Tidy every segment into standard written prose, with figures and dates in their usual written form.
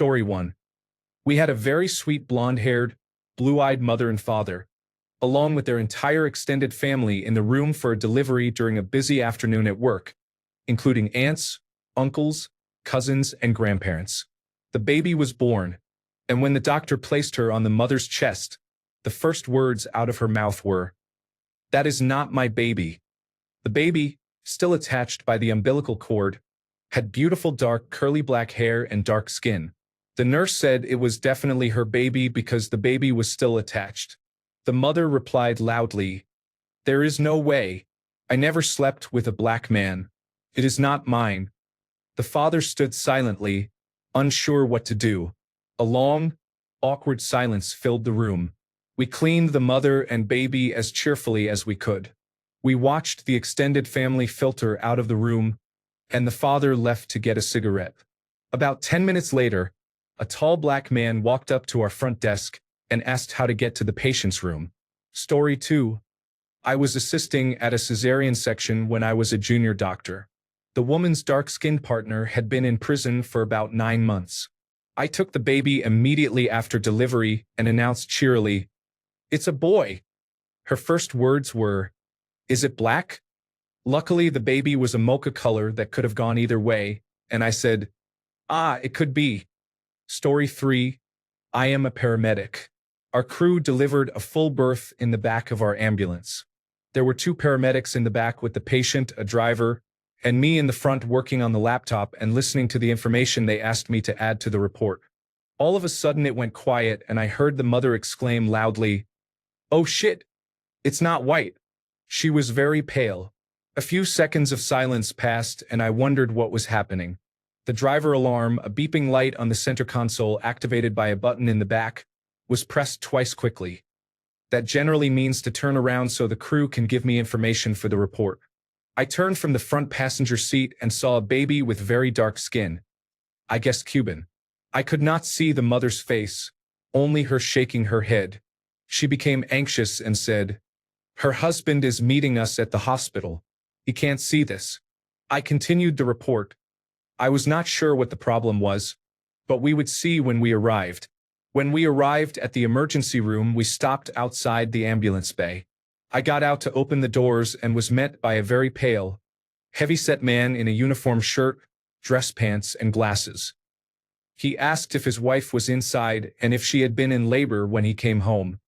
Story 1. We had a very sweet blonde-haired, blue-eyed mother and father, along with their entire extended family in the room for a delivery during a busy afternoon at work, including aunts, uncles, cousins, and grandparents. The baby was born, and when the doctor placed her on the mother's chest, the first words out of her mouth were, "That is not my baby." The baby, still attached by the umbilical cord, had beautiful dark curly black hair and dark skin. The nurse said it was definitely her baby because the baby was still attached. The mother replied loudly, "There is no way. I never slept with a black man. It is not mine." The father stood silently, unsure what to do. A long, awkward silence filled the room. We cleaned the mother and baby as cheerfully as we could. We watched the extended family filter out of the room, and the father left to get a cigarette. About 10 minutes later, a tall black man walked up to our front desk and asked how to get to the patient's room. Story 2. I was assisting at a cesarean section when I was a junior doctor. The woman's dark-skinned partner had been in prison for about 9 months. I took the baby immediately after delivery and announced cheerily, "It's a boy." Her first words were, "Is it black?" Luckily, the baby was a mocha color that could have gone either way, and I said, "Ah, it could be." Story 3. I am a paramedic. Our crew delivered a full birth in the back of our ambulance. There were 2 paramedics in the back with the patient, a driver, and me in the front working on the laptop and listening to the information they asked me to add to the report. All of a sudden it went quiet and I heard the mother exclaim loudly, "Oh shit! It's not white." She was very pale. A few seconds of silence passed and I wondered what was happening. The driver alarm, a beeping light on the center console activated by a button in the back, was pressed twice quickly. That generally means to turn around so the crew can give me information for the report. I turned from the front passenger seat and saw a baby with very dark skin. I guessed Cuban. I could not see the mother's face, only her shaking her head. She became anxious and said, "Her husband is meeting us at the hospital. He can't see this." I continued the report. I was not sure what the problem was, but we would see when we arrived. When we arrived at the emergency room, we stopped outside the ambulance bay. I got out to open the doors and was met by a very pale, heavy-set man in a uniform shirt, dress pants, and glasses. He asked if his wife was inside and if she had been in labor when he came home.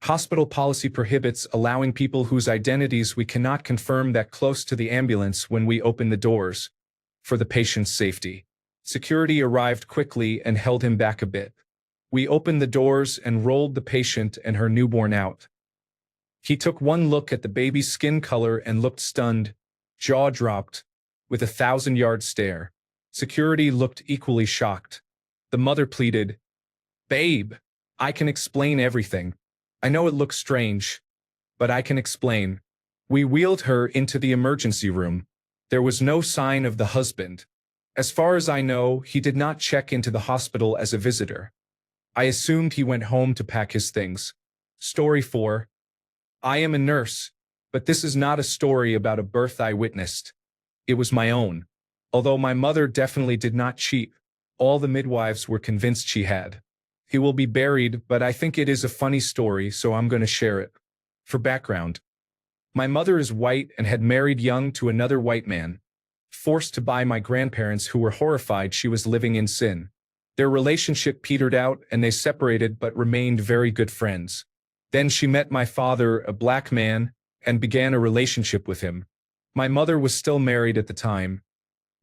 Hospital policy prohibits allowing people whose identities we cannot confirm that close to the ambulance when we open the doors, for the patient's safety. Security arrived quickly and held him back a bit. We opened the doors and rolled the patient and her newborn out. He took one look at the baby's skin color and looked stunned, jaw dropped, with a 1,000-yard stare. Security looked equally shocked. The mother pleaded, "Babe, I can explain everything. I know it looks strange, but I can explain." We wheeled her into the emergency room. There was no sign of the husband. As far as I know, he did not check into the hospital as a visitor. I assumed he went home to pack his things. Story 4. I am a nurse, but this is not a story about a birth I witnessed. It was my own. Although my mother definitely did not cheat, all the midwives were convinced she had. He will be buried, but I think it is a funny story, so I'm going to share it. For background, my mother is white and had married young to another white man, forced to by my grandparents who were horrified she was living in sin. Their relationship petered out and they separated but remained very good friends. Then she met my father, a black man, and began a relationship with him. My mother was still married at the time.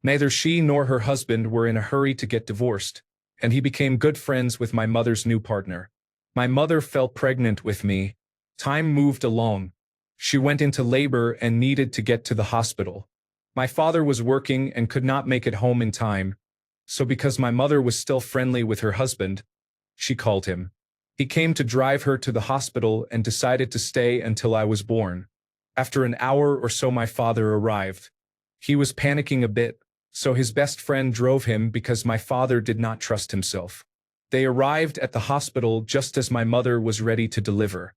Neither she nor her husband were in a hurry to get divorced, and he became good friends with my mother's new partner. My mother fell pregnant with me. Time moved along. She went into labor and needed to get to the hospital. My father was working and could not make it home in time, so because my mother was still friendly with her husband, she called him. He came to drive her to the hospital and decided to stay until I was born. After an hour or so my father arrived. He was panicking a bit, so his best friend drove him because my father did not trust himself. They arrived at the hospital just as my mother was ready to deliver.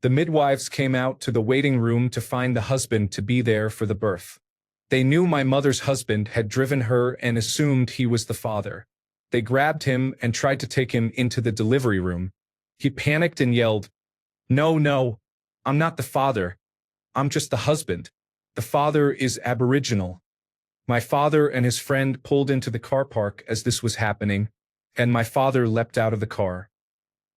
The midwives came out to the waiting room to find the husband to be there for the birth. They knew my mother's husband had driven her and assumed he was the father. They grabbed him and tried to take him into the delivery room. He panicked and yelled, "No, no, I'm not the father. I'm just the husband. The father is Aboriginal." My father and his friend pulled into the car park as this was happening, and my father leapt out of the car.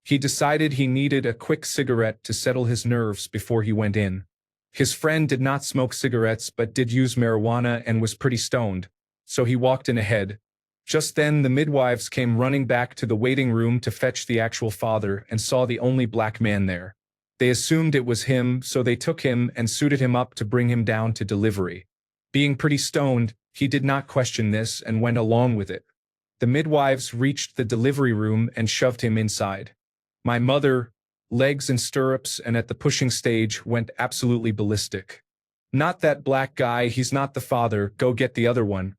He decided he needed a quick cigarette to settle his nerves before he went in. His friend did not smoke cigarettes but did use marijuana and was pretty stoned, so he walked in ahead. Just then the midwives came running back to the waiting room to fetch the actual father and saw the only black man there. They assumed it was him, so they took him and suited him up to bring him down to delivery. Being pretty stoned, he did not question this and went along with it. The midwives reached the delivery room and shoved him inside. My mother, legs in stirrups and at the pushing stage, went absolutely ballistic. "Not that black guy, he's not the father, go get the other one."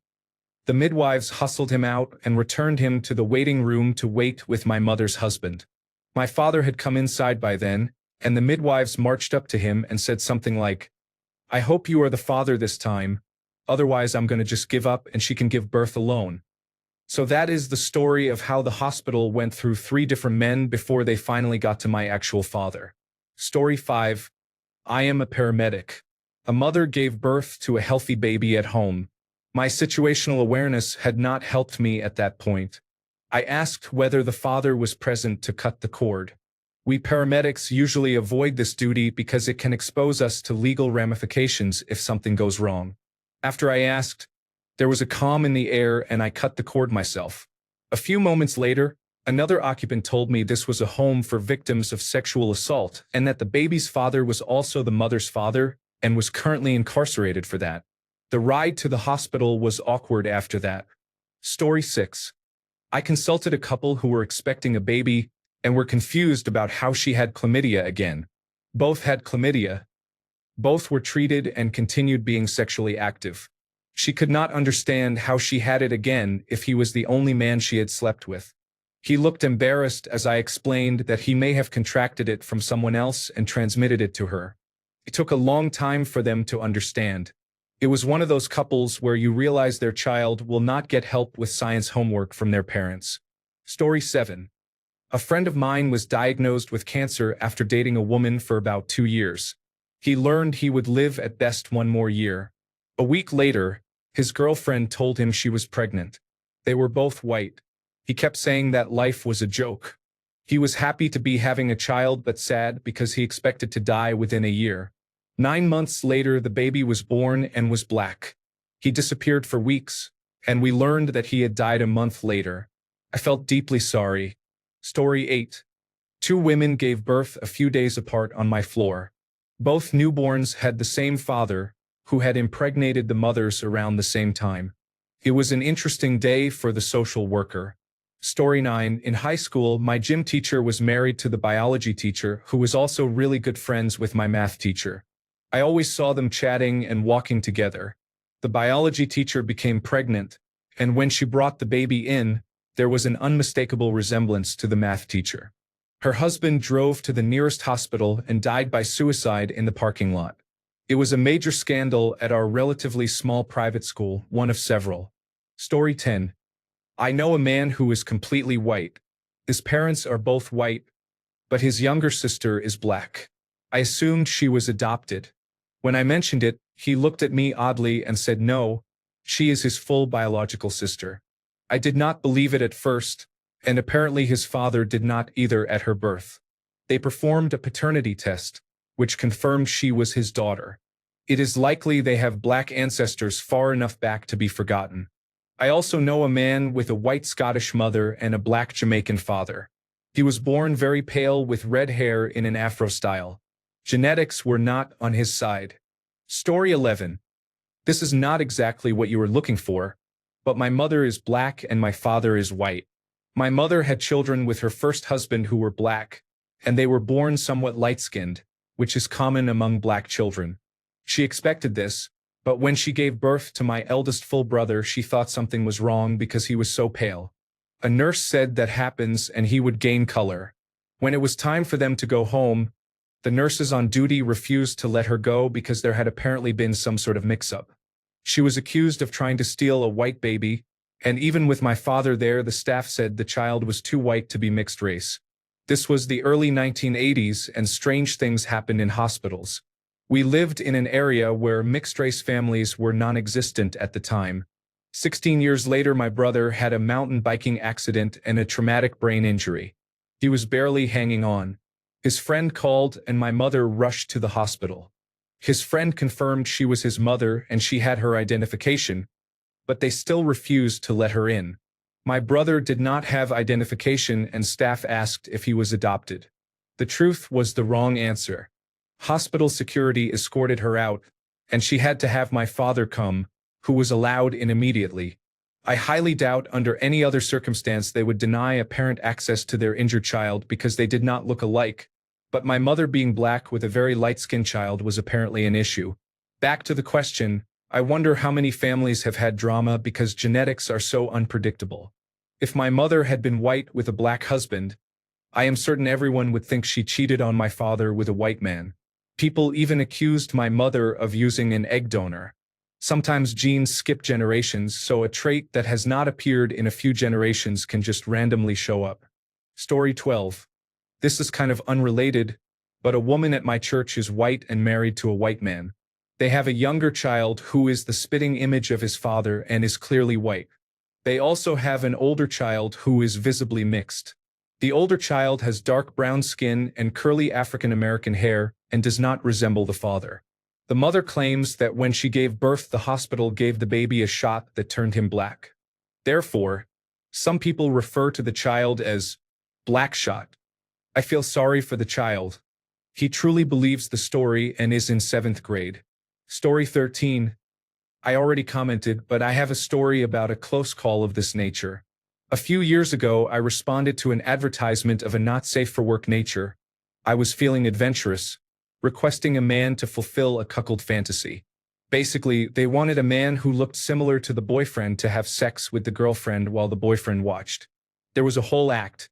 The midwives hustled him out and returned him to the waiting room to wait with my mother's husband. My father had come inside by then, and the midwives marched up to him and said something like, "I hope you are the father this time, otherwise I'm going to just give up and she can give birth alone." So that is the story of how the hospital went through 3 different men before they finally got to my actual father. Story 5. I am a paramedic. A mother gave birth to a healthy baby at home. My situational awareness had not helped me at that point. I asked whether the father was present to cut the cord. We paramedics usually avoid this duty because it can expose us to legal ramifications if something goes wrong. After I asked, there was a calm in the air and I cut the cord myself. A few moments later, another occupant told me this was a home for victims of sexual assault and that the baby's father was also the mother's father and was currently incarcerated for that. The ride to the hospital was awkward after that. Story 6. I consulted a couple who were expecting a baby and were confused about how she had chlamydia again. Both had chlamydia. Both were treated and continued being sexually active. She could not understand how she had it again if he was the only man she had slept with. He looked embarrassed as I explained that he may have contracted it from someone else and transmitted it to her. It took a long time for them to understand. It was one of those couples where you realize their child will not get help with science homework from their parents. Story 7. A friend of mine was diagnosed with cancer after dating a woman for about 2 years. He learned he would live at best 1 more year. A week later, his girlfriend told him she was pregnant. They were both white. He kept saying that life was a joke. He was happy to be having a child but sad because he expected to die within a year. 9 months later, the baby was born and was black. He disappeared for weeks, and we learned that he had died a month later. I felt deeply sorry. Story 8. 2 women gave birth a few days apart on my floor. Both newborns had the same father, who had impregnated the mothers around the same time. It was an interesting day for the social worker. Story 9. In high school, my gym teacher was married to the biology teacher, who was also really good friends with my math teacher. I always saw them chatting and walking together. The biology teacher became pregnant, and when she brought the baby in, there was an unmistakable resemblance to the math teacher. Her husband drove to the nearest hospital and died by suicide in the parking lot. It was a major scandal at our relatively small private school, one of several. Story 10. I know a man who is completely white. His parents are both white, but his younger sister is black. I assumed she was adopted. When I mentioned it, he looked at me oddly and said no, she is his full biological sister. I did not believe it at first, and apparently his father did not either at her birth. They performed a paternity test, which confirmed she was his daughter. It is likely they have black ancestors far enough back to be forgotten. I also know a man with a white Scottish mother and a black Jamaican father. He was born very pale with red hair in an afro style. Genetics were not on his side. Story 11. This is not exactly what you were looking for, but my mother is black and my father is white. My mother had children with her first husband who were black, and they were born somewhat light-skinned, which is common among black children. She expected this, but when she gave birth to my eldest full brother, she thought something was wrong because he was so pale. A nurse said that happens and he would gain color. When it was time for them to go home, the nurses on duty refused to let her go because there had apparently been some sort of mix-up. She was accused of trying to steal a white baby, And even with my father there, the staff said the child was too white to be mixed race. This was the early 1980s, and strange things happened in hospitals. We lived in an area where mixed-race families were non-existent at the time. 16 years later, my brother had a mountain biking accident and a traumatic brain injury. He was barely hanging on. His friend called, and my mother rushed to the hospital. His friend confirmed she was his mother and she had her identification, but they still refused to let her in. My brother did not have identification, and staff asked if he was adopted. The truth was the wrong answer. Hospital security escorted her out, and she had to have my father come, who was allowed in immediately. I highly doubt under any other circumstance they would deny a parent access to their injured child because they did not look alike, but my mother being black with a very light-skinned child was apparently an issue. Back to the question, I wonder how many families have had drama because genetics are so unpredictable. If my mother had been white with a black husband, I am certain everyone would think she cheated on my father with a white man. People even accused my mother of using an egg donor. Sometimes genes skip generations, so a trait that has not appeared in a few generations can just randomly show up. Story 12. This is kind of unrelated, but a woman at my church is white and married to a white man. They have a younger child who is the spitting image of his father and is clearly white. They also have an older child who is visibly mixed. The older child has dark brown skin and curly African American hair and does not resemble the father. The mother claims that when she gave birth, the hospital gave the baby a shot that turned him black. Therefore, some people refer to the child as black shot. I feel sorry for the child. He truly believes the story and is in 7th grade. Story 13. I already commented, but I have a story about a close call of this nature. A few years ago, I responded to an advertisement of a not safe for work nature. I was feeling adventurous, requesting a man to fulfill a cuckold fantasy. Basically, they wanted a man who looked similar to the boyfriend to have sex with the girlfriend while the boyfriend watched. There was a whole act.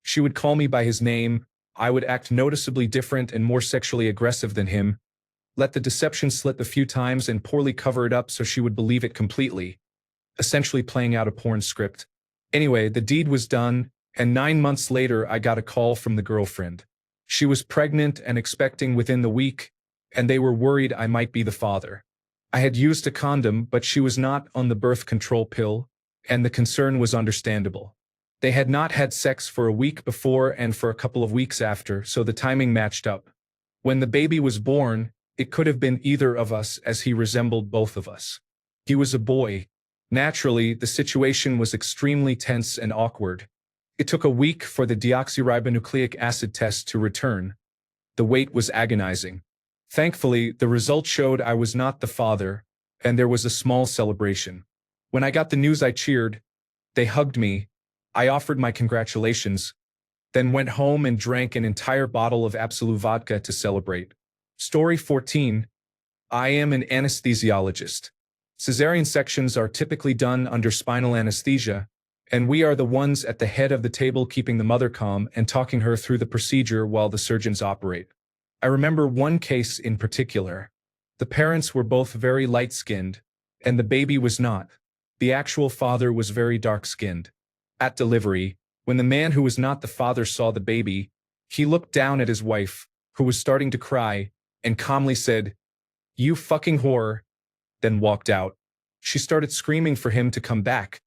She would call me by his name, I would act noticeably different and more sexually aggressive than him, let the deception slip a few times and poorly cover it up so she would believe it completely, essentially playing out a porn script. Anyway, the deed was done, and 9 months later I got a call from the girlfriend. She was pregnant and expecting within the week, and they were worried I might be the father. I had used a condom, but she was not on the birth control pill, and the concern was understandable. They had not had sex for a week before and for a couple of weeks after, so the timing matched up. When the baby was born, it could have been either of us as he resembled both of us. He was a boy. Naturally, the situation was extremely tense and awkward. It took a week for the deoxyribonucleic acid test to return. The wait was agonizing. Thankfully, the result showed I was not the father, and there was a small celebration. When I got the news, I cheered. They hugged me. I offered my congratulations, then went home and drank an entire bottle of Absolute vodka to celebrate. Story 14. I am an anesthesiologist. Cesarean sections are typically done under spinal anesthesia, and we are the ones at the head of the table keeping the mother calm and talking her through the procedure while the surgeons operate. I remember one case in particular. The parents were both very light-skinned, and the baby was not. The actual father was very dark-skinned. At delivery, when the man who was not the father saw the baby, he looked down at his wife, who was starting to cry, and calmly said, "You fucking whore," then walked out. She started screaming for him to come back,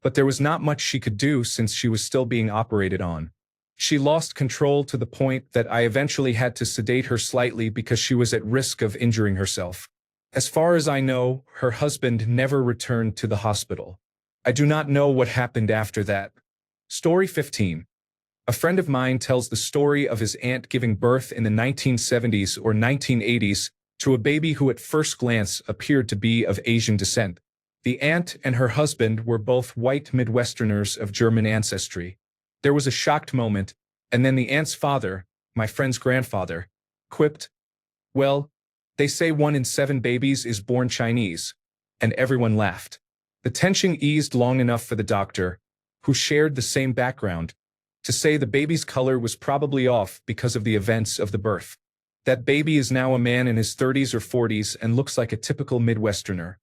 but there was not much she could do since she was still being operated on. She lost control to the point that I eventually had to sedate her slightly because she was at risk of injuring herself. As far as I know, her husband never returned to the hospital. I do not know what happened after that. Story 15. A friend of mine tells the story of his aunt giving birth in the 1970s or 1980s to a baby who at first glance appeared to be of Asian descent. The aunt and her husband were both white Midwesterners of German ancestry. There was a shocked moment, and then the aunt's father, my friend's grandfather, quipped, "Well, they say 1 in 7 babies is born Chinese," and everyone laughed. The tension eased long enough for the doctor, who shared the same background, to say the baby's color was probably off because of the events of the birth. That baby is now a man in his 30s or 40s and looks like a typical Midwesterner.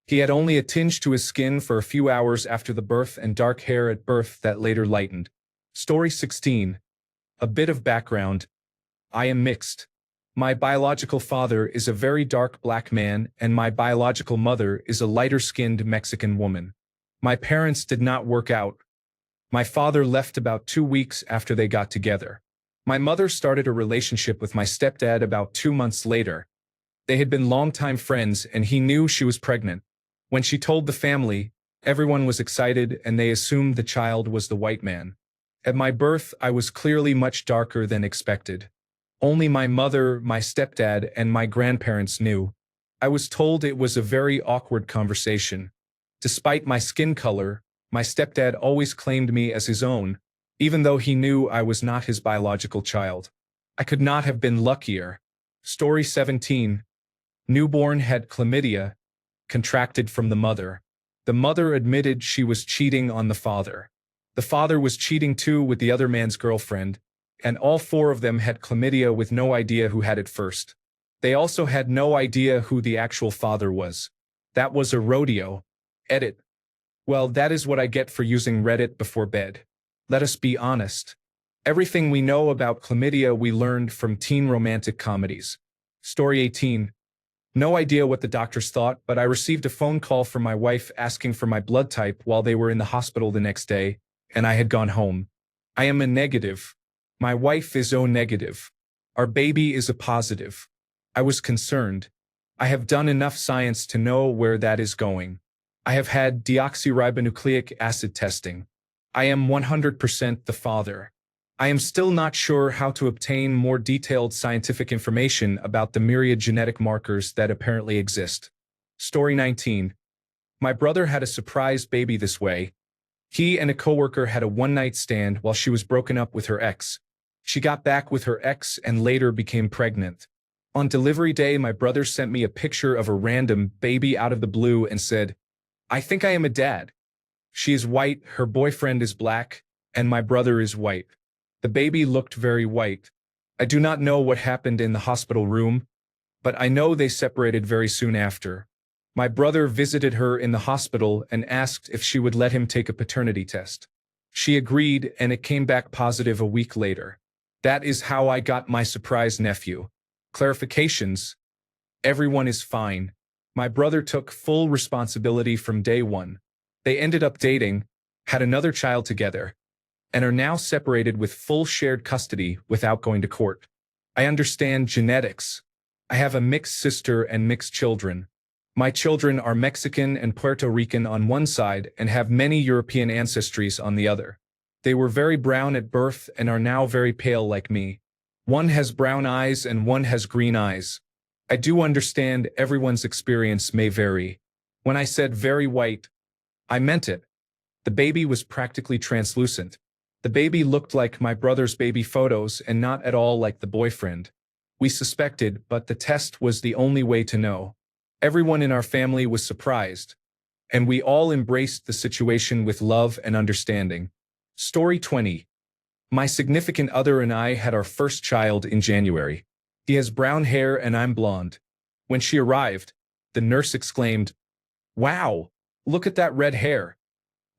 He had only a tinge to his skin for a few hours after the birth and dark hair at birth that later lightened. Story 16. A bit of background. I am mixed. My biological father is a very dark black man and my biological mother is a lighter-skinned Mexican woman. My parents did not work out. My father left about 2 weeks after they got together. My mother started a relationship with my stepdad about 2 months later. They had been longtime friends and he knew she was pregnant. When she told the family, everyone was excited and they assumed the child was the white man. At my birth, I was clearly much darker than expected. Only my mother, my stepdad, and my grandparents knew. I was told it was a very awkward conversation. Despite my skin color, my stepdad always claimed me as his own, even though he knew I was not his biological child. I could not have been luckier. Story 17. Newborn had chlamydia, contracted from the mother. The mother admitted she was cheating on the father. The father was cheating too with the other man's girlfriend, and all 4 of them had chlamydia with no idea who had it first. They also had no idea who the actual father was. That was a rodeo. Edit. Well, that is what I get for using Reddit before bed. Let us be honest. Everything we know about chlamydia we learned from teen romantic comedies. Story 18. No idea what the doctors thought, but I received a phone call from my wife asking for my blood type while they were in the hospital the next day, and I had gone home. I am a negative. My wife is O negative. Our baby is a positive. I was concerned. I have done enough science to know where that is going. I have had deoxyribonucleic acid testing. I am 100% the father. I am still not sure how to obtain more detailed scientific information about the myriad genetic markers that apparently exist. Story 19. My brother had a surprise baby this way. He and a coworker had a one-night stand while she was broken up with her ex. She got back with her ex and later became pregnant. On delivery day, my brother sent me a picture of a random baby out of the blue and said, "I think I am a dad. She is white, her boyfriend is black, and my brother is white." The baby looked very white. I do not know what happened in the hospital room, but I know they separated very soon after. My brother visited her in the hospital and asked if she would let him take a paternity test. She agreed and it came back positive a week later. That is how I got my surprise nephew. Clarifications. Everyone is fine. My brother took full responsibility from day one. They ended up dating, had another child together, and are now separated with full shared custody without going to court. I understand genetics. I have a mixed sister and mixed children. My children are Mexican and Puerto Rican on one side and have many European ancestries on the other. They were very brown at birth and are now very pale like me. One has brown eyes and one has green eyes. I do understand everyone's experience may vary. When I said very white, I meant it. The baby was practically translucent. The baby looked like my brother's baby photos and not at all like the boyfriend. We suspected, but the test was the only way to know. Everyone in our family was surprised, and we all embraced the situation with love and understanding. Story 20. My significant other and I had our first child in January. He has brown hair and I'm blonde. When she arrived, the nurse exclaimed, "Wow, look at that red hair."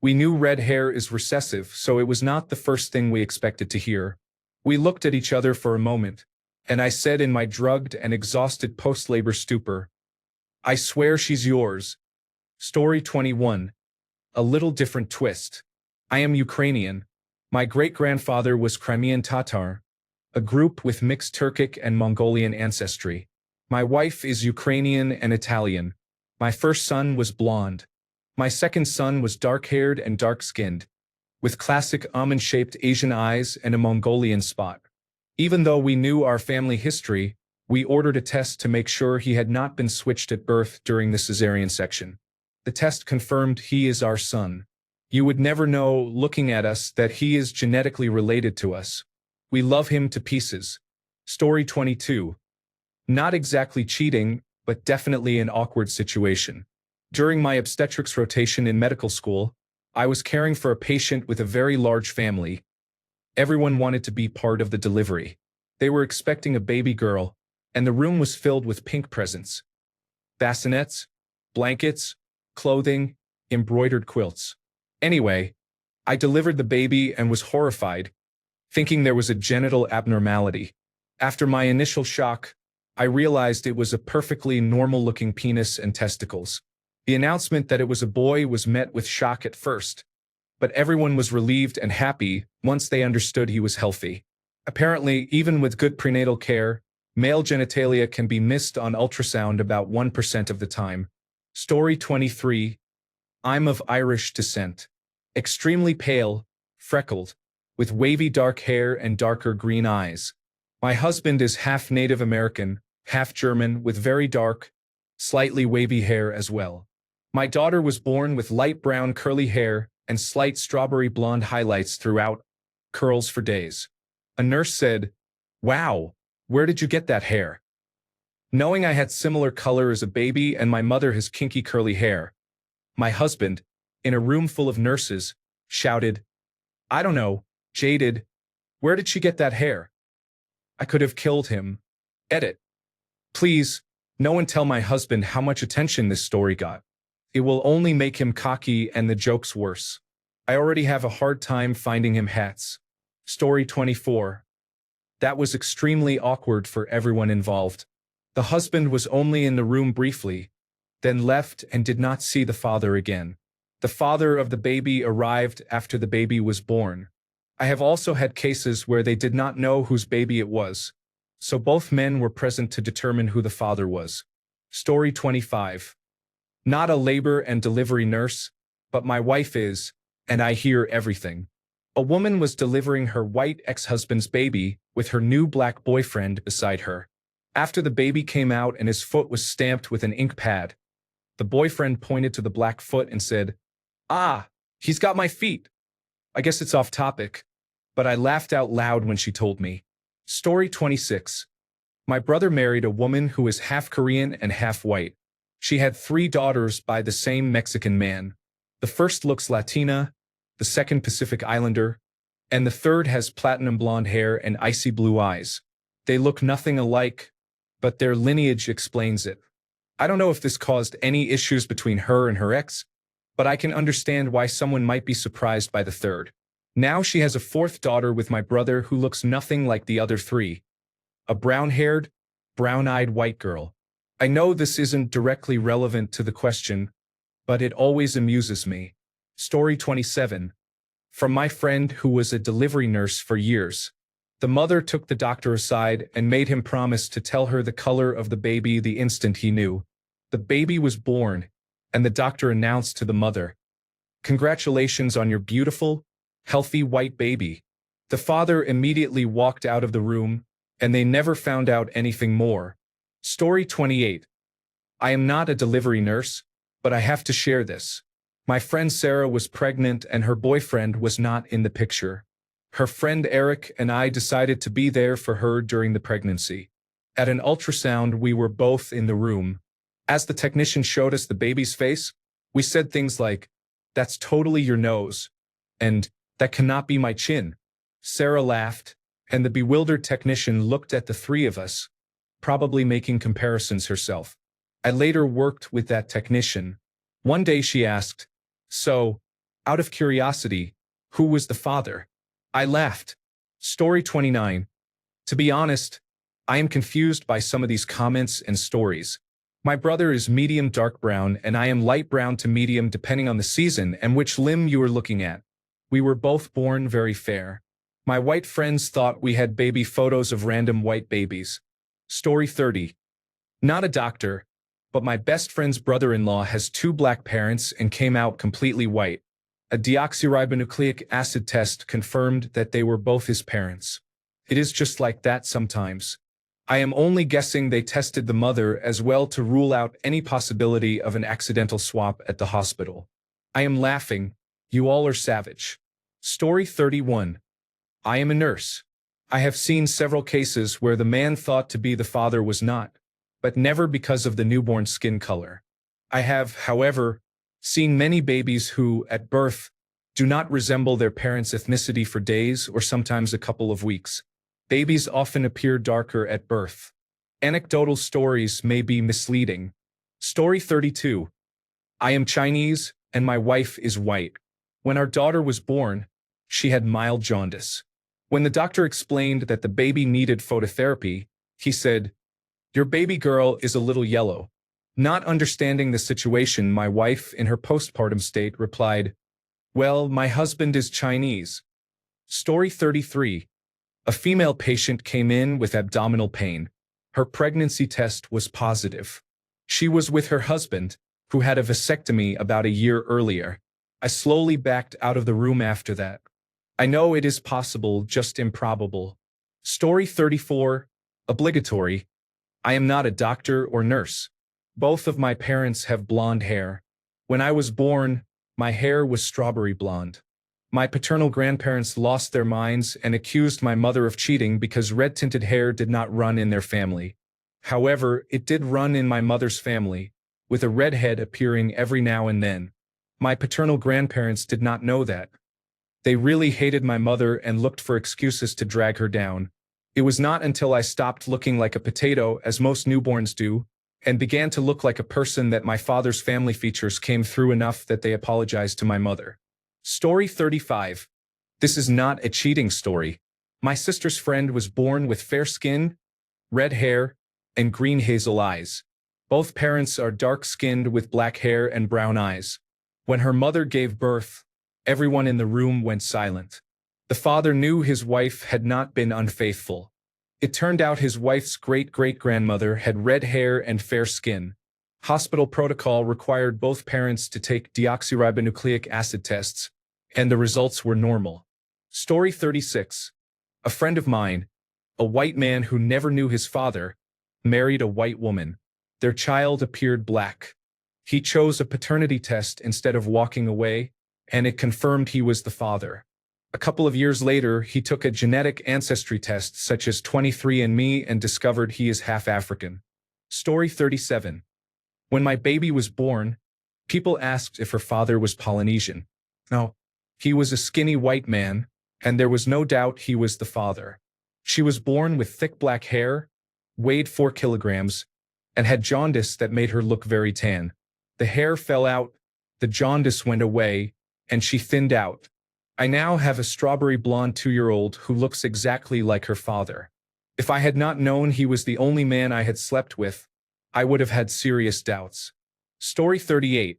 We knew red hair is recessive, so it was not the first thing we expected to hear. We looked at each other for a moment, and I said in my drugged and exhausted post-labor stupor, "I swear she's yours." Story 21. A little different twist. I am Ukrainian. My great-grandfather was Crimean Tatar, a group with mixed Turkic and Mongolian ancestry. My wife is Ukrainian and Italian. My first son was blonde. My second son was dark-haired and dark-skinned, with classic almond-shaped Asian eyes and a Mongolian spot. Even though we knew our family history, we ordered a test to make sure he had not been switched at birth during the cesarean section. The test confirmed he is our son. You would never know, looking at us, that he is genetically related to us. We love him to pieces. Story 22. Not exactly cheating, but definitely an awkward situation. During my obstetrics rotation in medical school, I was caring for a patient with a very large family. Everyone wanted to be part of the delivery. They were expecting a baby girl, and the room was filled with pink presents. Bassinets, blankets, clothing, embroidered quilts. Anyway, I delivered the baby and was horrified, thinking there was a genital abnormality. After my initial shock, I realized it was a perfectly normal-looking penis and testicles. The announcement that it was a boy was met with shock at first, but everyone was relieved and happy once they understood he was healthy. Apparently, even with good prenatal care, male genitalia can be missed on ultrasound about 1% of the time. Story 23. I'm of Irish descent. Extremely pale, freckled, with wavy dark hair and darker green eyes. My husband is half Native American, half German, with very dark, slightly wavy hair as well. My daughter was born with light brown curly hair and slight strawberry blonde highlights throughout, curls for days. A nurse said, "Wow, where did you get that hair?" Knowing I had similar color as a baby and my mother has kinky curly hair, my husband, in a room full of nurses, shouted, "I don't know, jaded, where did she get that hair?" I could have killed him. Edit. Please, no one tell my husband how much attention this story got. It will only make him cocky and the jokes worse. I already have a hard time finding him hats. Story 24. That was extremely awkward for everyone involved. The husband was only in the room briefly, then left and did not see the father again. The father of the baby arrived after the baby was born. I have also had cases where they did not know whose baby it was, so both men were present to determine who the father was. Story 25. Not a labor and delivery nurse, but my wife is, and I hear everything. A woman was delivering her white ex-husband's baby with her new black boyfriend beside her. After the baby came out and his foot was stamped with an ink pad, the boyfriend pointed to the black foot and said, "Ah, he's got my feet." I guess it's off topic, but I laughed out loud when she told me. Story 26. My brother married a woman who is half Korean and half white. She had 3 daughters by the same Mexican man. The first looks Latina, the second Pacific Islander, and the third has platinum blonde hair and icy blue eyes. They look nothing alike, but their lineage explains it. I don't know if this caused any issues between her and her ex, but I can understand why someone might be surprised by the third. Now she has a 4th daughter with my brother who looks nothing like the other 3. A brown-haired, brown-eyed white girl. I know this isn't directly relevant to the question, but it always amuses me. Story 27. From my friend who was a delivery nurse for years. The mother took the doctor aside and made him promise to tell her the color of the baby the instant he knew. The baby was born, and the doctor announced to the mother, "Congratulations on your beautiful, healthy white baby." The father immediately walked out of the room, and they never found out anything more. Story 28. I am not a delivery nurse, but I have to share this. My friend Sarah was pregnant and her boyfriend was not in the picture. Her friend Eric and I decided to be there for her during the pregnancy. At an ultrasound, we were both in the room. As the technician showed us the baby's face, we said things like, "That's totally your nose," and "That cannot be my chin." Sarah laughed, and the bewildered technician looked at the 3 of us, probably making comparisons herself. I later worked with that technician. One day she asked, "So, out of curiosity, who was the father?" I laughed. Story 29. To be honest, I am confused by some of these comments and stories. My brother is medium dark brown and I am light brown to medium depending on the season and which limb you are looking at. We were both born very fair. My white friends thought we had baby photos of random white babies. Story 30. Not a doctor, but my best friend's brother-in-law has 2 black parents and came out completely white. A deoxyribonucleic acid test confirmed that they were both his parents. It is just like that sometimes. I am only guessing they tested the mother as well to rule out any possibility of an accidental swap at the hospital. I am laughing. You all are savage. Story 31. I am a nurse. I have seen several cases where the man thought to be the father was not, but never because of the newborn skin color. I have, however, seen many babies who, at birth, do not resemble their parents' ethnicity for days or sometimes a couple of weeks. Babies often appear darker at birth. Anecdotal stories may be misleading. Story 32. I am Chinese, and my wife is white. When our daughter was born, she had mild jaundice. When the doctor explained that the baby needed phototherapy, he said, "Your baby girl is a little yellow." Not understanding the situation, my wife, in her postpartum state, replied, "Well, my husband is Chinese." Story 33. A female patient came in with abdominal pain. Her pregnancy test was positive. She was with her husband, who had a vasectomy about a year earlier. I slowly backed out of the room after that. I know it is possible, just improbable. Story 34. Obligatory. I am not a doctor or nurse. Both of my parents have blonde hair. When I was born, my hair was strawberry blonde. My paternal grandparents lost their minds and accused my mother of cheating because red-tinted hair did not run in their family. However, it did run in my mother's family, with a redhead appearing every now and then. My paternal grandparents did not know that. They really hated my mother and looked for excuses to drag her down. It was not until I stopped looking like a potato, as most newborns do, and began to look like a person that my father's family features came through enough that they apologized to my mother. Story 35. This is not a cheating story. My sister's friend was born with fair skin, red hair, and green hazel eyes. Both parents are dark-skinned with black hair and brown eyes. When her mother gave birth, everyone in the room went silent. The father knew his wife had not been unfaithful. It turned out his wife's great-great-grandmother had red hair and fair skin. Hospital protocol required both parents to take deoxyribonucleic acid tests, and the results were normal. Story 36. A friend of mine, a white man who never knew his father, married a white woman. Their child appeared black. He chose a paternity test instead of walking away, and it confirmed he was the father. A couple of years later, he took a genetic ancestry test such as 23andMe and discovered he is half African. Story 37. When my baby was born, people asked if her father was Polynesian. No, he was a skinny white man, and there was no doubt he was the father. She was born with thick black hair, weighed 4 kilograms, and had jaundice that made her look very tan. The hair fell out, the jaundice went away, and she thinned out. I now have a strawberry blonde 2-year-old who looks exactly like her father. If I had not known he was the only man I had slept with, I would have had serious doubts. Story 38.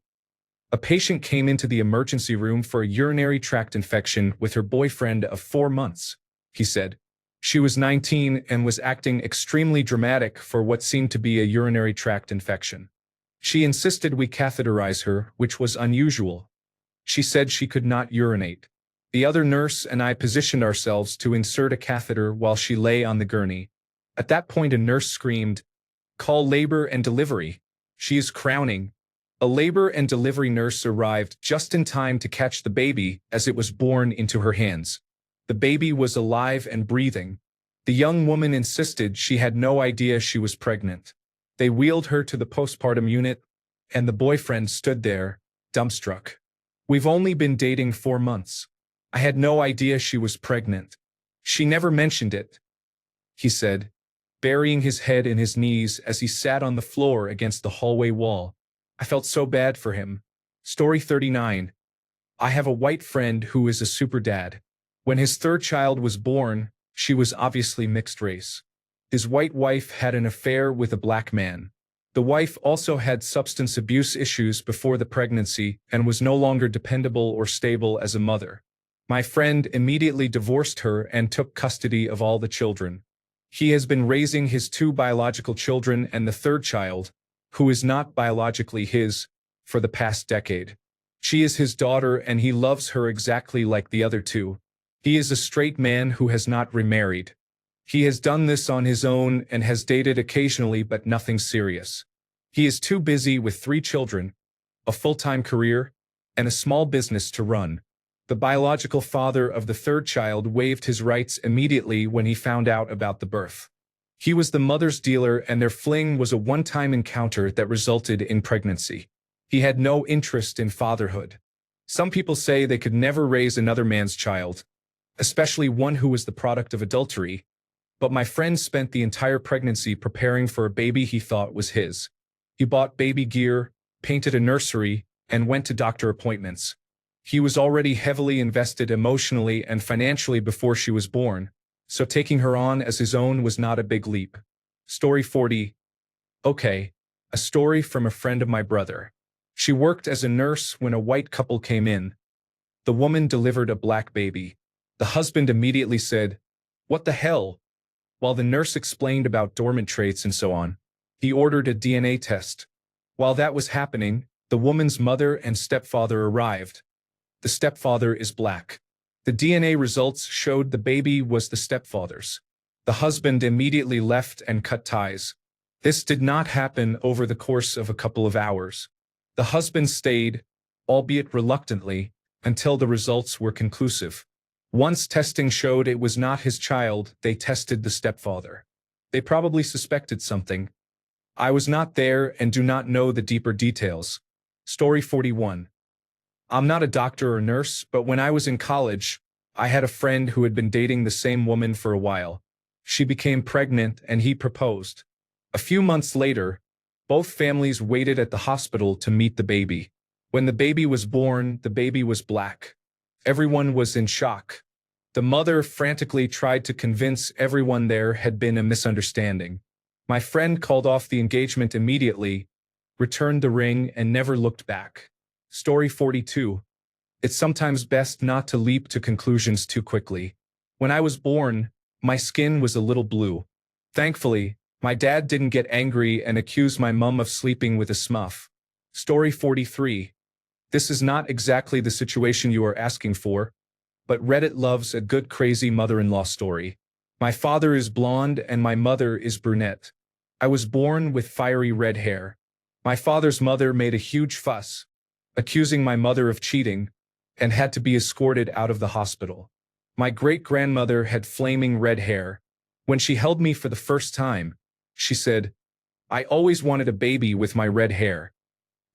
A patient came into the emergency room for a urinary tract infection with her boyfriend of 4 months, he said. She was 19 and was acting extremely dramatic for what seemed to be a urinary tract infection. She insisted we catheterize her, which was unusual. She said she could not urinate. The other nurse and I positioned ourselves to insert a catheter while she lay on the gurney. At that point, a nurse screamed, "Call labor and delivery. She is crowning." A labor and delivery nurse arrived just in time to catch the baby as it was born into her hands. The baby was alive and breathing. The young woman insisted she had no idea she was pregnant. They wheeled her to the postpartum unit, and the boyfriend stood there, dumbstruck. "We've only been dating 4 months. I had no idea she was pregnant. She never mentioned it," he said, burying his head in his knees as he sat on the floor against the hallway wall. I felt so bad for him. Story 39. I have a white friend who is a super dad. When his 3rd child was born, she was obviously mixed race. His white wife had an affair with a black man. The wife also had substance abuse issues before the pregnancy and was no longer dependable or stable as a mother. My friend immediately divorced her and took custody of all the children. He has been raising his 2 biological children and the 3rd child, who is not biologically his, for the past decade. She is his daughter and he loves her exactly like the other 2. He is a straight man who has not remarried. He has done this on his own and has dated occasionally but nothing serious. He is too busy with 3 children, a full-time career, and a small business to run. The biological father of the 3rd child waived his rights immediately when he found out about the birth. He was the mother's dealer and their fling was a one-time encounter that resulted in pregnancy. He had no interest in fatherhood. Some people say they could never raise another man's child, especially one who was the product of adultery, but my friend spent the entire pregnancy preparing for a baby he thought was his. He bought baby gear, painted a nursery, and went to doctor appointments. He was already heavily invested emotionally and financially before she was born, so taking her on as his own was not a big leap. Story 40. Okay, a story from a friend of my brother. She worked as a nurse when a white couple came in. The woman delivered a black baby. The husband immediately said, "What the hell?" While the nurse explained about dormant traits and so on. He ordered a DNA test. While that was happening, the woman's mother and stepfather arrived. The stepfather is black. The DNA results showed the baby was the stepfather's. The husband immediately left and cut ties. This did not happen over the course of a couple of hours. The husband stayed, albeit reluctantly, until the results were conclusive. Once testing showed it was not his child, they tested the stepfather. They probably suspected something. I was not there and do not know the deeper details. Story 41. I'm not a doctor or nurse, but when I was in college, I had a friend who had been dating the same woman for a while. She became pregnant and he proposed. A few months later, both families waited at the hospital to meet the baby. When the baby was born, the baby was black. Everyone was in shock. The mother frantically tried to convince everyone there had been a misunderstanding. My friend called off the engagement immediately, returned the ring, and never looked back. Story 42. It's sometimes best not to leap to conclusions too quickly. When I was born, my skin was a little blue. Thankfully, my dad didn't get angry and accuse my mum of sleeping with a smurf. Story 43. This is not exactly the situation you are asking for, but Reddit loves a good crazy mother-in-law story. My father is blonde and my mother is brunette. I was born with fiery red hair. My father's mother made a huge fuss, accusing my mother of cheating, and had to be escorted out of the hospital. My great-grandmother had flaming red hair. When she held me for the first time, she said, "I always wanted a baby with my red hair."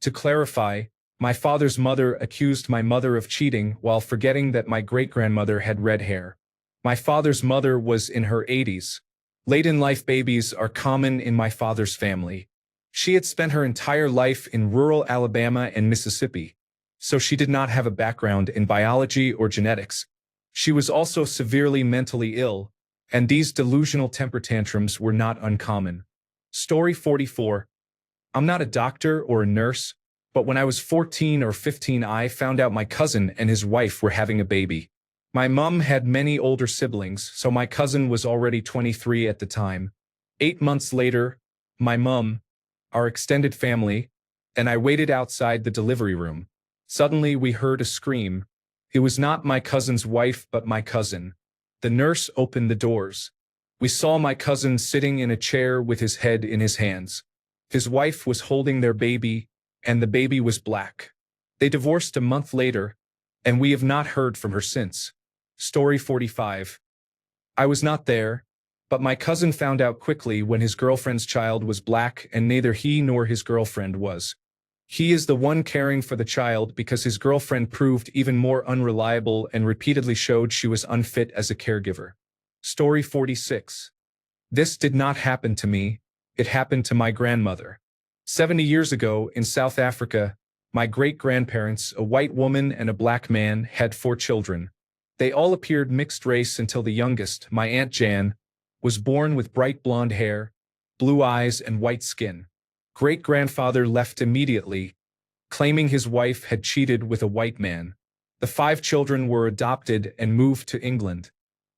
To clarify, my father's mother accused my mother of cheating while forgetting that my great-grandmother had red hair. My father's mother was in her 80s. Late-in-life babies are common in my father's family. She had spent her entire life in rural Alabama and Mississippi, so she did not have a background in biology or genetics. She was also severely mentally ill, and these delusional temper tantrums were not uncommon. Story 44. I'm not a doctor or a nurse, but when I was 14 or 15 I found out my cousin and his wife were having a baby. My mum had many older siblings, so my cousin was already 23 at the time. 8 months later, my mum, our extended family, and I waited outside the delivery room. Suddenly we heard a scream. It was not my cousin's wife but my cousin. The nurse opened the doors. We saw my cousin sitting in a chair with his head in his hands. His wife was holding their baby, and the baby was black. They divorced a month later, and we have not heard from her since. Story 45. I was not there, but my cousin found out quickly when his girlfriend's child was black and neither he nor his girlfriend was. He is the one caring for the child because his girlfriend proved even more unreliable and repeatedly showed she was unfit as a caregiver. Story 46. This did not happen to me, it happened to my grandmother. 70 years ago, in South Africa, my great-grandparents, a white woman and a black man, had 4 children. They all appeared mixed race until the youngest, my Aunt Jan, was born with bright blonde hair, blue eyes, and white skin. Great-grandfather left immediately, claiming his wife had cheated with a white man. The 5 children were adopted and moved to England.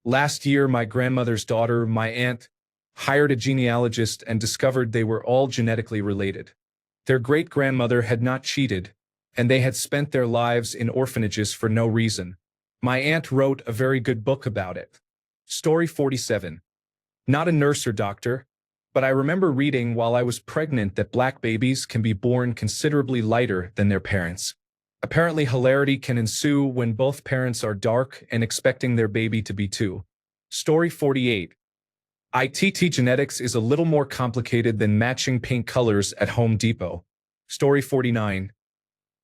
Last year, my grandmother's daughter, my aunt, hired a genealogist and discovered they were all genetically related. Their great-grandmother had not cheated, and they had spent their lives in orphanages for no reason. My aunt wrote a very good book about it. Story 47. Not a nurse or doctor, but I remember reading while I was pregnant that black babies can be born considerably lighter than their parents. Apparently, hilarity can ensue when both parents are dark and expecting their baby to be too. Story 48. ITT genetics is a little more complicated than matching paint colors at Home Depot. Story 49.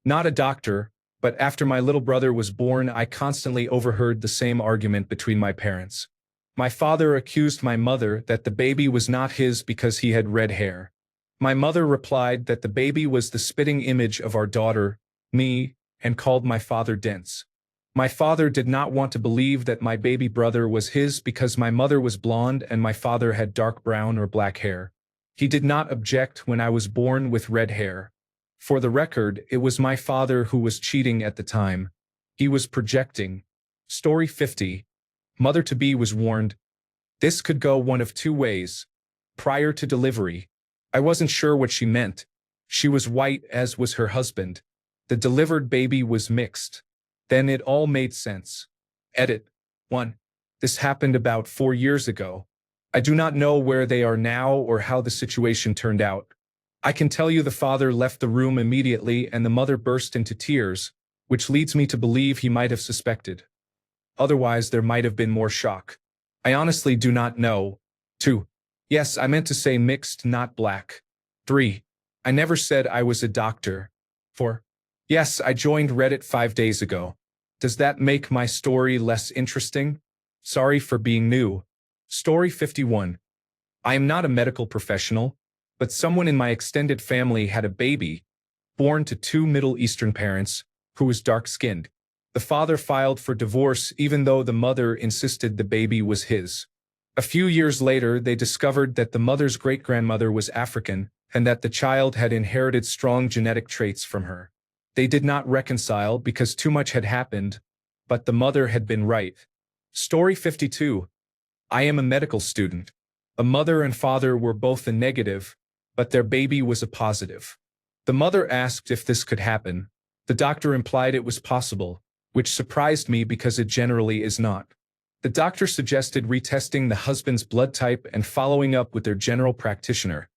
Not a doctor, but after my little brother was born, I constantly overheard the same argument between my parents. My father accused my mother that the baby was not his because he had red hair. My mother replied that the baby was the spitting image of our daughter, me, and called my father dense. My father did not want to believe that my baby brother was his because my mother was blonde and my father had dark brown or black hair. He did not object when I was born with red hair. For the record, it was my father who was cheating at the time. He was projecting. Story 50. Mother-to-be was warned. This could go one of two ways. Prior to delivery, I wasn't sure what she meant. She was white, as was her husband. The delivered baby was mixed. Then it all made sense. Edit. 1. This happened about 4 years ago. I do not know where they are now or how the situation turned out. I can tell you the father left the room immediately and the mother burst into tears, which leads me to believe he might have suspected. Otherwise, there might have been more shock. I honestly do not know. 2. Yes, I meant to say mixed, not black. 3. I never said I was a doctor. 4. Yes, I joined Reddit 5 days ago. Does that make my story less interesting? Sorry for being new. Story 51. I am not a medical professional, but someone in my extended family had a baby, born to 2 Middle Eastern parents, who was dark-skinned. The father filed for divorce even though the mother insisted the baby was his. A few years later, they discovered that the mother's great-grandmother was African and that the child had inherited strong genetic traits from her. They did not reconcile because too much had happened, but the mother had been right. Story 52. I am a medical student. A mother and father were both a negative, but their baby was a positive. The mother asked if this could happen. The doctor implied it was possible, which surprised me because it generally is not. The doctor suggested retesting the husband's blood type and following up with their general practitioner,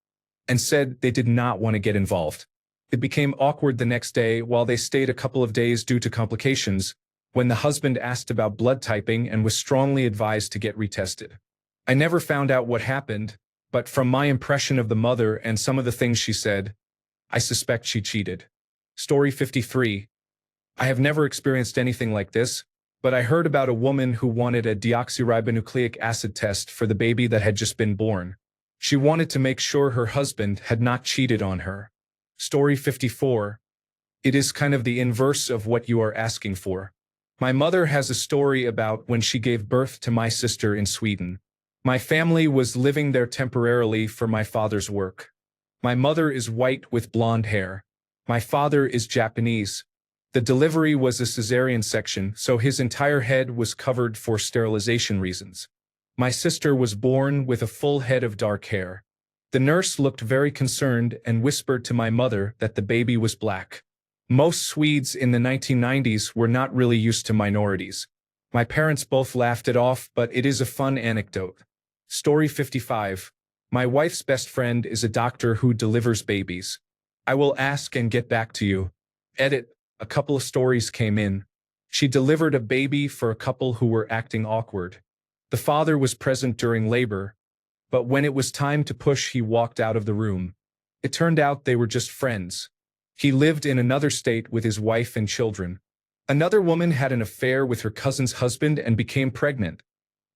and said they did not want to get involved. It became awkward the next day while they stayed a couple of days due to complications, when the husband asked about blood typing and was strongly advised to get retested. I never found out what happened, but from my impression of the mother and some of the things she said, I suspect she cheated. Story 53. I have never experienced anything like this, but I heard about a woman who wanted a deoxyribonucleic acid test for the baby that had just been born. She wanted to make sure her husband had not cheated on her. Story 54. It is kind of the inverse of what you are asking for. My mother has a story about when she gave birth to my sister in Sweden. My family was living there temporarily for my father's work. My mother is white with blonde hair. My father is Japanese. The delivery was a cesarean section, so his entire head was covered for sterilization reasons. My sister was born with a full head of dark hair. The nurse looked very concerned and whispered to my mother that the baby was black. Most Swedes in the 1990s were not really used to minorities. My parents both laughed it off, but it is a fun anecdote. Story 55. My wife's best friend is a doctor who delivers babies. I will ask and get back to you. Edit. A couple of stories came in. She delivered a baby for a couple who were acting awkward. The father was present during labor, but when it was time to push, he walked out of the room. It turned out they were just friends. He lived in another state with his wife and children. Another woman had an affair with her cousin's husband and became pregnant,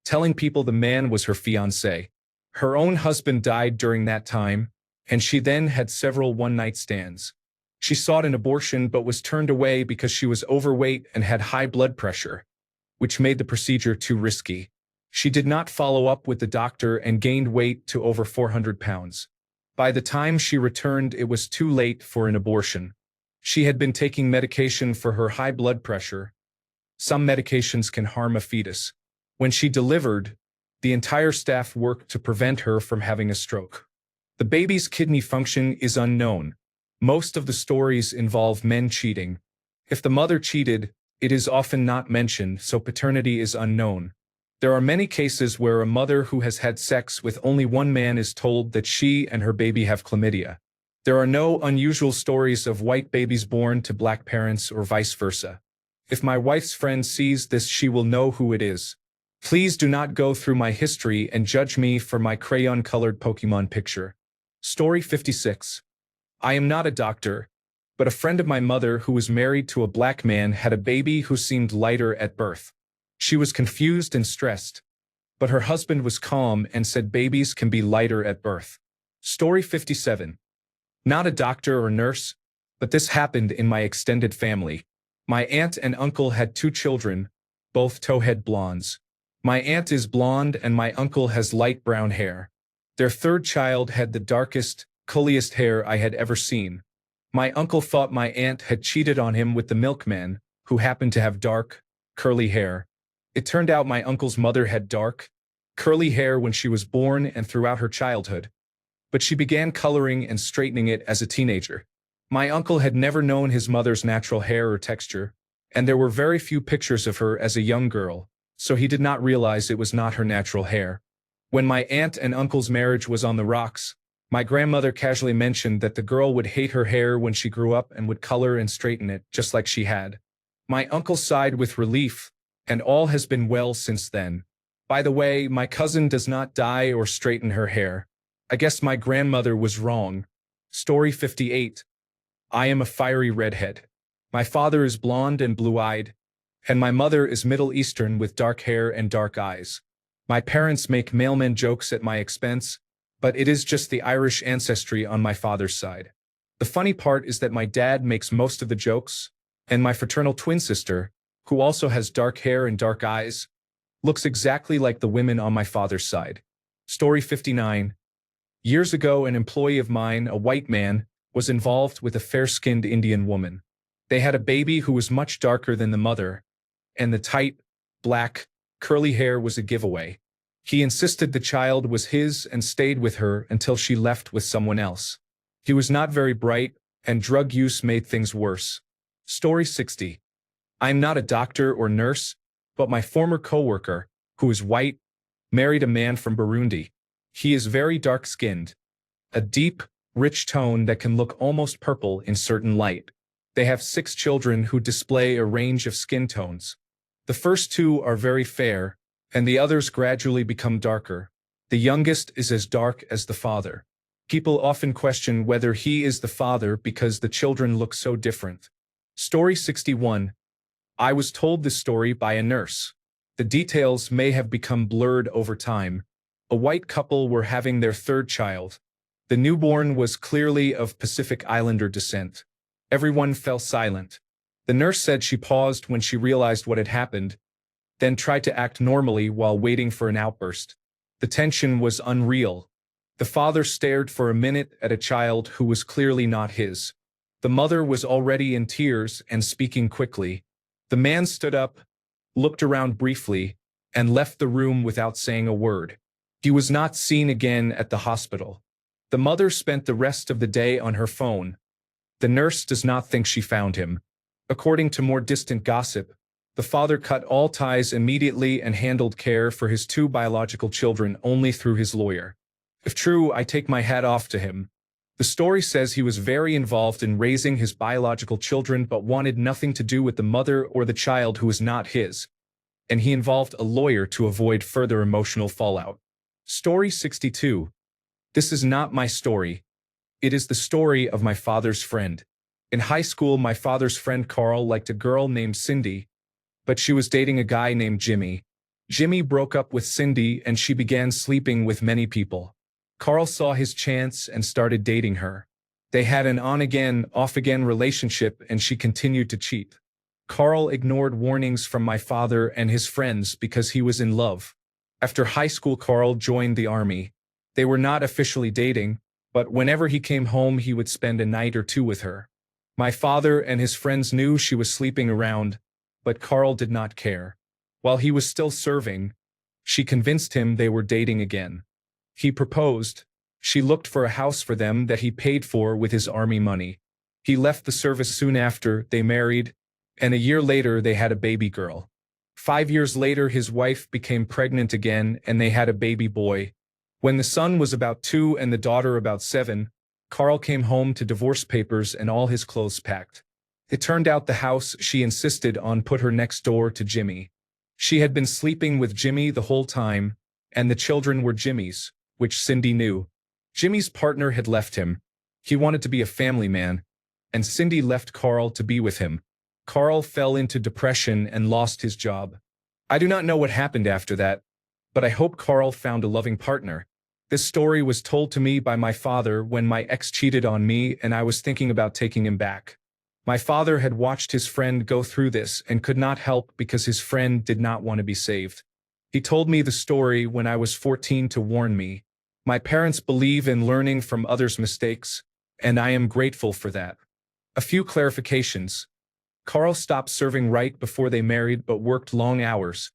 telling people the man was her fiancé. Her own husband died during that time, and she then had several one-night stands. She sought an abortion but was turned away because she was overweight and had high blood pressure, which made the procedure too risky. She did not follow up with the doctor and gained weight to over 400 pounds. By the time she returned, it was too late for an abortion. She had been taking medication for her high blood pressure. Some medications can harm a fetus. When she delivered, the entire staff worked to prevent her from having a stroke. The baby's kidney function is unknown. Most of the stories involve men cheating. If the mother cheated, it is often not mentioned, so paternity is unknown. There are many cases where a mother who has had sex with only one man is told that she and her baby have chlamydia. There are no unusual stories of white babies born to black parents or vice versa. If my wife's friend sees this, she will know who it is. Please do not go through my history and judge me for my crayon-colored Pokemon picture. Story 56. I am not a doctor, but a friend of my mother who was married to a black man had a baby who seemed lighter at birth. She was confused and stressed, but her husband was calm and said babies can be lighter at birth. Story 57. Not a doctor or nurse, But this happened in my extended family. My aunt and uncle had two children, both towhead blondes. My aunt is blonde and my uncle has light brown hair. Their third child had the darkest, curliest hair I had ever seen. My uncle thought my aunt had cheated on him with the milkman, who happened to have dark, curly hair. It turned out my uncle's mother had dark, curly hair when she was born and throughout her childhood, but she began coloring and straightening it as a teenager. My uncle had never known his mother's natural hair or texture, and there were very few pictures of her as a young girl, so he did not realize it was not her natural hair. When my aunt and uncle's marriage was on the rocks, my grandmother casually mentioned that the girl would hate her hair when she grew up and would color and straighten it just like she had. My uncle sighed with relief, and all has been well since then. By the way, my cousin does not dye or straighten her hair. I guess my grandmother was wrong. Story 58. I am a fiery redhead. My father is blonde and blue-eyed, and my mother is Middle Eastern with dark hair and dark eyes. My parents make mailman jokes at my expense, but it is just the Irish ancestry on my father's side. The funny part is that my dad makes most of the jokes, and my fraternal twin sister, who also has dark hair and dark eyes, looks exactly like the women on my father's side. Story 59. Years ago, an employee of mine, a white man, was involved with a fair-skinned Indian woman. They had a baby who was much darker than the mother, and the tight, black, curly hair was a giveaway. He insisted the child was his and stayed with her until she left with someone else. He was not very bright, and drug use made things worse. Story 60. I am not a doctor or nurse, but my former coworker, who is white, married a man from Burundi. He is very dark-skinned, a deep, rich tone that can look almost purple in certain light. They have 6 children who display a range of skin tones. The first 2 are very fair, and the others gradually become darker. The youngest is as dark as the father. People often question whether he is the father because the children look so different. Story 61. I was told this story by a nurse. The details may have become blurred over time. A white couple were having their third child. The newborn was clearly of Pacific Islander descent. Everyone fell silent. The nurse said she paused when she realized what had happened, then tried to act normally while waiting for an outburst. The tension was unreal. The father stared for a minute at a child who was clearly not his. The mother was already in tears and speaking quickly. The man stood up, looked around briefly, and left the room without saying a word. He was not seen again at the hospital. The mother spent the rest of the day on her phone. The nurse does not think she found him. According to more distant gossip, the father cut all ties immediately and handled care for his 2 biological children only through his lawyer. If true, I take my hat off to him. The story says he was very involved in raising his biological children but wanted nothing to do with the mother or the child who was not his, and he involved a lawyer to avoid further emotional fallout. Story 62. This is not my story. It is the story of my father's friend. In high school, my father's friend Carl liked a girl named Cindy, but she was dating a guy named Jimmy. Jimmy broke up with Cindy and she began sleeping with many people. Carl saw his chance and started dating her. They had an on-again, off-again relationship and she continued to cheat. Carl ignored warnings from my father and his friends because he was in love. After high school, Carl joined the army. They were not officially dating, but whenever he came home he would spend a night or 2 with her. My father and his friends knew she was sleeping around, but Carl did not care. While he was still serving, she convinced him they were dating again. He proposed. She looked for a house for them that he paid for with his army money. He left the service soon after, they married, and a year later they had a baby girl. 5 years later his wife became pregnant again and they had a baby boy. When the son was about 2 and the daughter about 7, Carl came home to divorce papers and all his clothes packed. It turned out the house she insisted on put her next door to Jimmy. She had been sleeping with Jimmy the whole time, and the children were Jimmy's, which Cindy knew. Jimmy's partner had left him. He wanted to be a family man, and Cindy left Carl to be with him. Carl fell into depression and lost his job. I do not know what happened after that, but I hope Carl found a loving partner. This story was told to me by my father when my ex cheated on me and I was thinking about taking him back. My father had watched his friend go through this and could not help because his friend did not want to be saved. He told me the story when I was 14 to warn me. My parents believe in learning from others' mistakes, and I am grateful for that. A few clarifications. Carl stopped serving right before they married but worked long hours,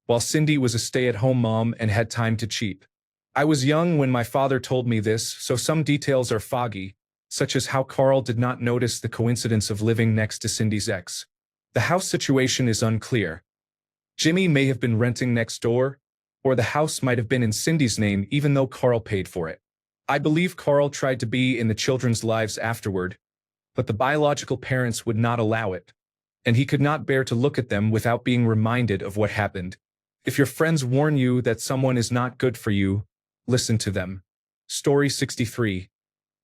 while Cindy was a stay-at-home mom and had time to cheat. I was young when my father told me this, so some details are foggy, such as how Carl did not notice the coincidence of living next to Cindy's ex. The house situation is unclear. Jimmy may have been renting next door, or the house might have been in Cindy's name even though Carl paid for it. I believe Carl tried to be in the children's lives afterward, but the biological parents would not allow it, and he could not bear to look at them without being reminded of what happened. If your friends warn you that someone is not good for you, listen to them. Story 63.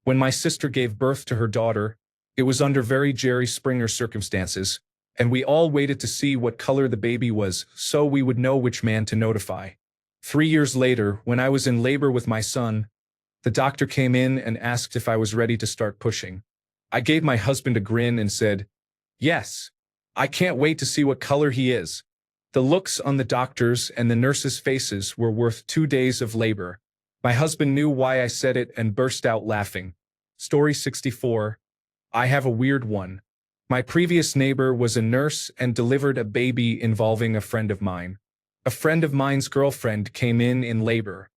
When my sister gave birth to her daughter, it was under very Jerry Springer circumstances, and we all waited to see what color the baby was so we would know which man to notify. 3 years later, when I was in labor with my son, the doctor came in and asked if I was ready to start pushing. I gave my husband a grin and said, "Yes, I can't wait to see what color he is." The looks on the doctors' and the nurses' faces were worth 2 days of labor. My husband knew why I said it and burst out laughing. Story 64. I have a weird one. My previous neighbor was a nurse and delivered a baby involving a friend of mine. A friend of mine's girlfriend came in labor.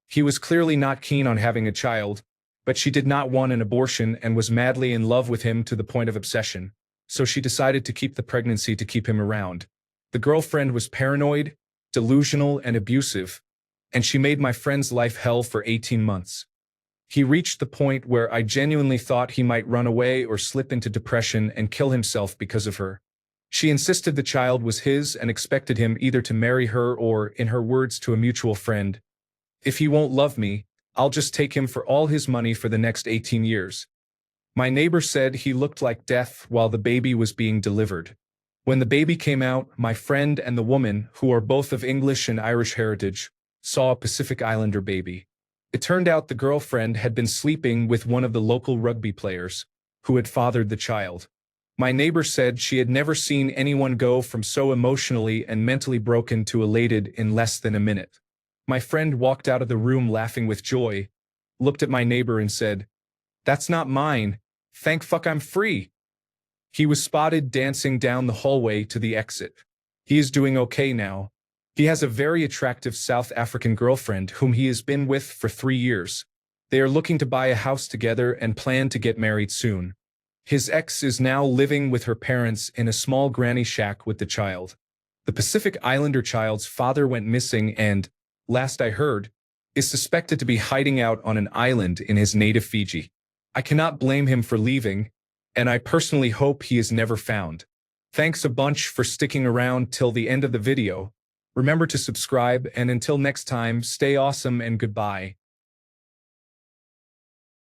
He was clearly not keen on having a child, but she did not want an abortion and was madly in love with him to the point of obsession, so she decided to keep the pregnancy to keep him around. The girlfriend was paranoid, delusional, and abusive, and she made my friend's life hell for 18 months. He reached the point where I genuinely thought he might run away or slip into depression and kill himself because of her. She insisted the child was his and expected him either to marry her or, in her words to a mutual friend, "If he won't love me, I'll just take him for all his money for the next 18 years. My neighbor said he looked like death while the baby was being delivered. When the baby came out, my friend and the woman, who are both of English and Irish heritage, saw a Pacific Islander baby. It turned out the girlfriend had been sleeping with one of the local rugby players, who had fathered the child. My neighbor said she had never seen anyone go from so emotionally and mentally broken to elated in less than a minute. My friend walked out of the room laughing with joy, looked at my neighbor and said, "That's not mine. Thank fuck I'm free." He was spotted dancing down the hallway to the exit. He is doing okay now. He has a very attractive South African girlfriend whom he has been with for 3 years. They are looking to buy a house together and plan to get married soon. His ex is now living with her parents in a small granny shack with the child. The Pacific Islander child's father went missing and, last I heard, is suspected to be hiding out on an island in his native Fiji. I cannot blame him for leaving, and I personally hope he is never found. Thanks a bunch for sticking around till the end of the video. Remember to subscribe, and until next time, stay awesome and goodbye.